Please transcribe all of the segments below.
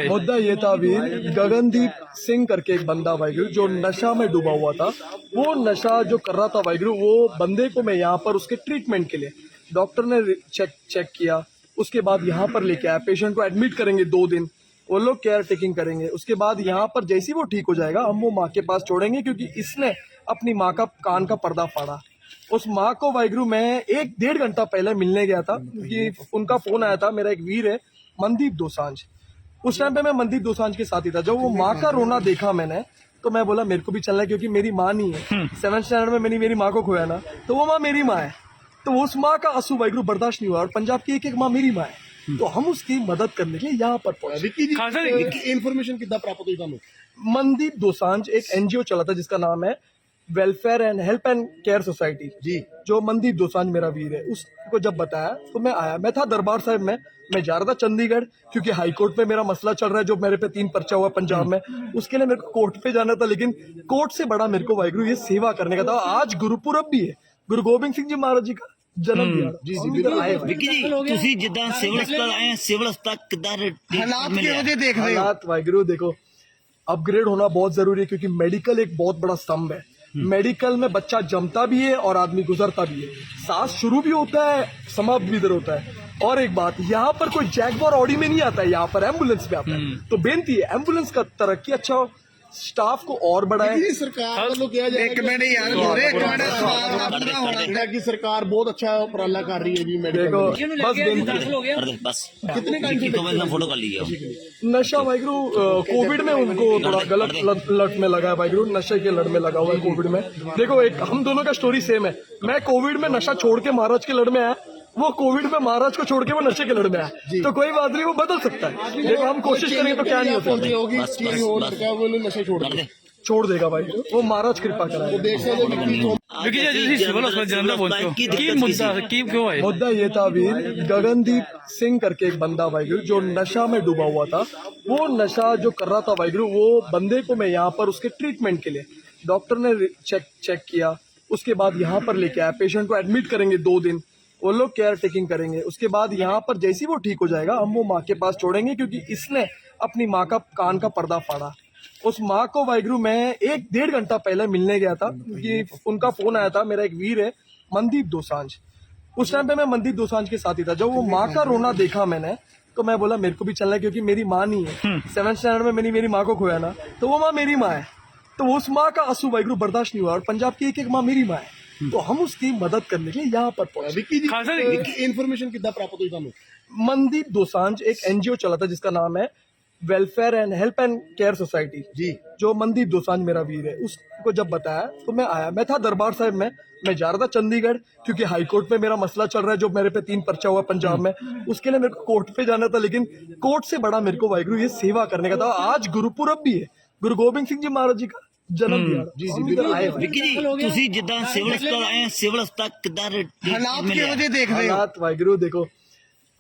मुद्दा ये था वीर, गगनदीप सिंह करके एक बंदा वाहिगुरु जो नशा में डूबा हुआ था। वो नशा जो कर रहा था वाहिगुरु, वो बंदे को मैं यहाँ पर उसके ट्रीटमेंट के लिए डॉक्टर ने चेक किया। उसके बाद यहाँ पर लेके आया, पेशेंट को एडमिट करेंगे 2 दिन, वो लोग केयर टेकिंग करेंगे। उसके बाद यहाँ पर जैसे ही वो ठीक हो जाएगा, हम वो माँ के पास छोड़ेंगे, क्योंकि इसने अपनी माँ का कान का पर्दा फाड़ा। उस माँ को वाहिगुरु मैं 1-1.5 घंटा पहले मिलने गया था, क्योंकि उनका फोन आया था। मेरा एक वीर है मनदीप दोसांझ, उस टाइम पे मैं मनदीप दोसांझ के साथ ही था। जब वो माँ का रोना देखा मैंने, तो मैं बोला मेरे को भी चलना है, क्योंकि मेरी माँ नहीं है। 7th स्टैंडर्ड में मैंने मेरी माँ को खोया ना, तो वो माँ मेरी माँ है। तो उस माँ का आंसू वाहिगुरु बर्दाश्त नहीं हुआ, और पंजाब की एक माँ मेरी माँ है। तो हम उसकी मदद करने के लिए यहाँ पर पहुंचे। इन्फॉर्मेशन कितना प्राप्त हुई था? मनदीप दोसांझ एक एनजीओ चला था जिसका नाम है welfare and help and care society जी, जो मनदीप दोसांझ मेरा वीर है। उसको जब बताया तो मैं आया। मैं था दरबार साहिब में, मैं जा रहा था चंडीगढ़, क्योंकि हाई कोर्ट पे मेरा मसला चल रहा है, जो मेरे पे 3 पर्चा हुआ पंजाब में। उसके लिए मेरे को कोर्ट पे जाना था, लेकिन कोर्ट से बड़ा मेरे को वाहिगुरु ये सेवा करने का था। आज गुरुपुरब भी है, गुरु गोबिंद सिंह जी महाराज जी का जन्म दिहाड़ा। विक्की जी, ਤੁਸੀਂ ਜਿੱਦਾਂ ਸਿਵਲ ਹਸਪਤਾਲ ਆਏ ਆ, ਸਿਵਲ ਹਸਪਤਾਲ ਕਿੱਦਾਂ हालात वाहिगुरु देखो, अपग्रेड होना बहुत जरूरी है, क्योंकि मेडिकल एक बहुत बड़ा स्तंभ है। मेडिकल में बच्चा जमता भी है और आदमी गुजरता भी है। सांस शुरू भी होता है, समाप्त भी इधर होता है। और एक बात, यहाँ पर कोई जैगवार ऑडी में नहीं आता है, यहाँ पर एम्बुलेंस में आता है। तो बेनती है एम्बुलेंस का तरक्की अच्छा हो, स्टाफ को और बढ़ाए। सरकार की सरकार बहुत अच्छा उपराला कर रही है जी। देखो बस कितने फोटो कर लीजिए। नशा वाहिगुरु कोविड में उनको थोड़ा गलत लत में लगा है वाहिगुरु, नशे के लड़ में लगा हुआ है कोविड में। देखो एक हम दोनों का स्टोरी सेम है। मैं कोविड में नशा छोड़ के महाराज के लड़ में आया, वो कोविड में महाराज को छोड़ के वो नशे के लड़ में आया। तो कोई बात नहीं, वो बदल सकता है। देखो हम कोशिश करेंगे तो क्या नहीं होता, छोड़ देगा भाई, वो महाराज कृपा कराएगा। मुद्दा ये था वीर, गगनदीप सिंह करके एक बंदा वाहिगुरु जो नशा में डूबा हुआ था। वो नशा जो कर रहा था वाहिगुरु, वो बंदे को मैं यहाँ पर उसके ट्रीटमेंट के लिए डॉक्टर ने चेक किया। उसके बाद यहाँ पर लेके आया, पेशेंट को एडमिट करेंगे 2 दिन, वो लोग केयर टेकिंग करेंगे। उसके बाद यहाँ पर जैसे ही वो ठीक हो जाएगा, हम वो माँ के पास छोड़ेंगे, क्योंकि इसने अपनी माँ का कान का पर्दा फाड़ा। उस माँ को वाहिगुरु मैं 1-1.5 घंटा पहले मिलने गया था, क्योंकि उनका फोन आया था। मेरा एक वीर है मनदीप दोसांझ, उस टाइम पे मैं मनदीप दोसांझ के साथ ही था। जब वो माँ का रोना देखा मैंने, तो मैं बोला मेरे को भी चलना है, क्योंकि मेरी माँ नहीं है। 7th स्टैंडर्ड में मैंने मेरी माँ को खोया ना, तो वो माँ मेरी माँ है। तो उस माँ का आंसू वाहिगुरु बर्दाश्त नहीं हुआ, और पंजाब की एक माँ मेरी माँ है। तो हम उसकी मदद करने के लिए यहाँ पर पहुंचे। इन्फॉर्मेशन कितना प्राप्त हुई था? मनदीप दोसांझ एक एनजीओ चला था जिसका नाम है welfare and help and care society जी, जो मनदीप दोसांझ मेरा वीर है। उसको जब बताया तो मैं आया। मैं था दरबार साहिब में, मैं जा रहा था चंडीगढ़, क्योंकि हाई कोर्ट में मेरा मसला चल रहा है, जो मेरे पे 3 पर्चा हुआ पंजाब में। उसके लिए मेरे को कोर्ट पे जाना था, लेकिन कोर्ट से बड़ा मेरे को वाहिगुरु ये सेवा करने का था। आज गुरुपुरब भी है, गुरु गोबिंद सिंह जी महाराज जी का जन्म दिहाड़ा। विक्की जी, ਤੁਸੀਂ ਜਿੱਦਾਂ ਸਿਵਲ ਹਸਪਤਾਲ ਆਏ ਆ, ਸਿਵਲ ਹਸਪਤਾਲ ਕਿੱਦਾਂ हालात वाहिगुरु देखो,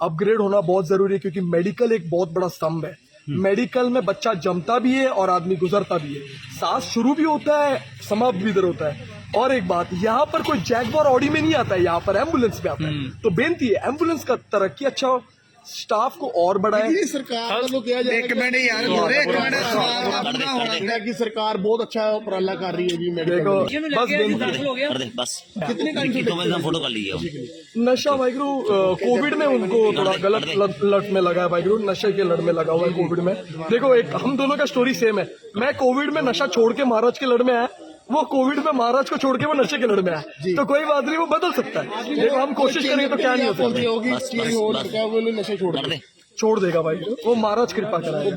अपग्रेड होना बहुत जरूरी है, क्योंकि मेडिकल एक बहुत बड़ा स्तंभ है। मेडिकल में बच्चा जमता भी है और आदमी गुजरता भी है। सांस शुरू भी होता है, समाप्त भी इधर होता है। और एक बात, यहाँ पर कोई जैगवार ऑडी में नहीं आता है, यहाँ पर एम्बुलेंस में आता है। तो बेनती है एम्बुलेंस का तरक्की अच्छा हो, स्टाफ को और बढ़ाए। सरकार की सरकार बहुत अच्छा उपराला कर रही है जी। देखो बस कितने फोटो कर लीजिए। नशा वाहिगुरु कोविड में उनको थोड़ा गलत लत में लगा है वाहिगुरु, नशे के लड़ में लगा हुआ है कोविड में। देखो एक हम दोनों का स्टोरी सेम है। मैं कोविड में नशा छोड़ के महाराज के लड़ में आया, वो कोविड में महाराज को छोड़ के वो नशे के लड़ में आया। तो कोई बात नहीं, वो बदल सकता है। देखो हम कोशिश करेंगे तो क्या नहीं होता, छोड़ देगा भाई, वो महाराज कृपा कराएगा।